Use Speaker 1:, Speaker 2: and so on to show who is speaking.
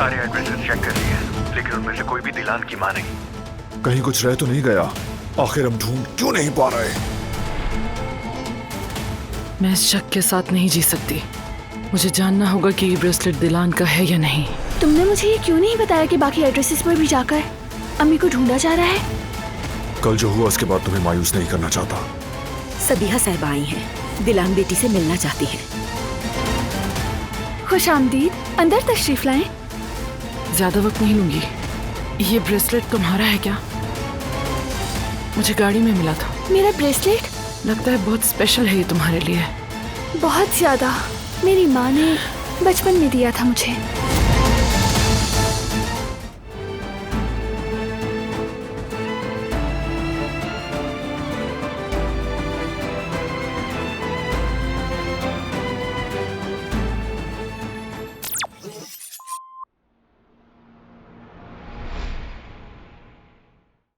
Speaker 1: सारे addresses check कर लिए लेकिन उनमें से कोई भी दिलान की मां नहीं।
Speaker 2: कहीं कुछ रह तो नहीं गया? आखिर हम ढूंढ क्यों नहीं पा रहे?
Speaker 3: मैं इस शक के साथ नहीं जी सकती। मुझे जानना होगा कि ये ब्रेसलेट दिलान का है या नहीं।
Speaker 4: तुमने मुझे ये क्यों नहीं बताया कि बाकी एड्रेसेस पर भी जाकर अम्मी को ढूंढा जा रहा है?
Speaker 2: कल जो हुआ उसके बाद तुम्हें मायूस नहीं करना चाहता।
Speaker 5: सबिहा साहब आई हैं, दिलान बेटी से मिलना चाहती हैं।
Speaker 4: खुश आमदीद, अंदर तशरीफ लाएं।
Speaker 3: ज्यादा वक्त नहीं लूंगी। ये ब्रेसलेट तुम्हारा है क्या? मुझे गाड़ी में मिला था।
Speaker 4: मेरा ब्रेसलेट?
Speaker 3: लगता है बहुत स्पेशल है ये तुम्हारे लिए।
Speaker 4: बहुत ज्यादा। मेरी माँ ने बचपन में दिया था मुझे।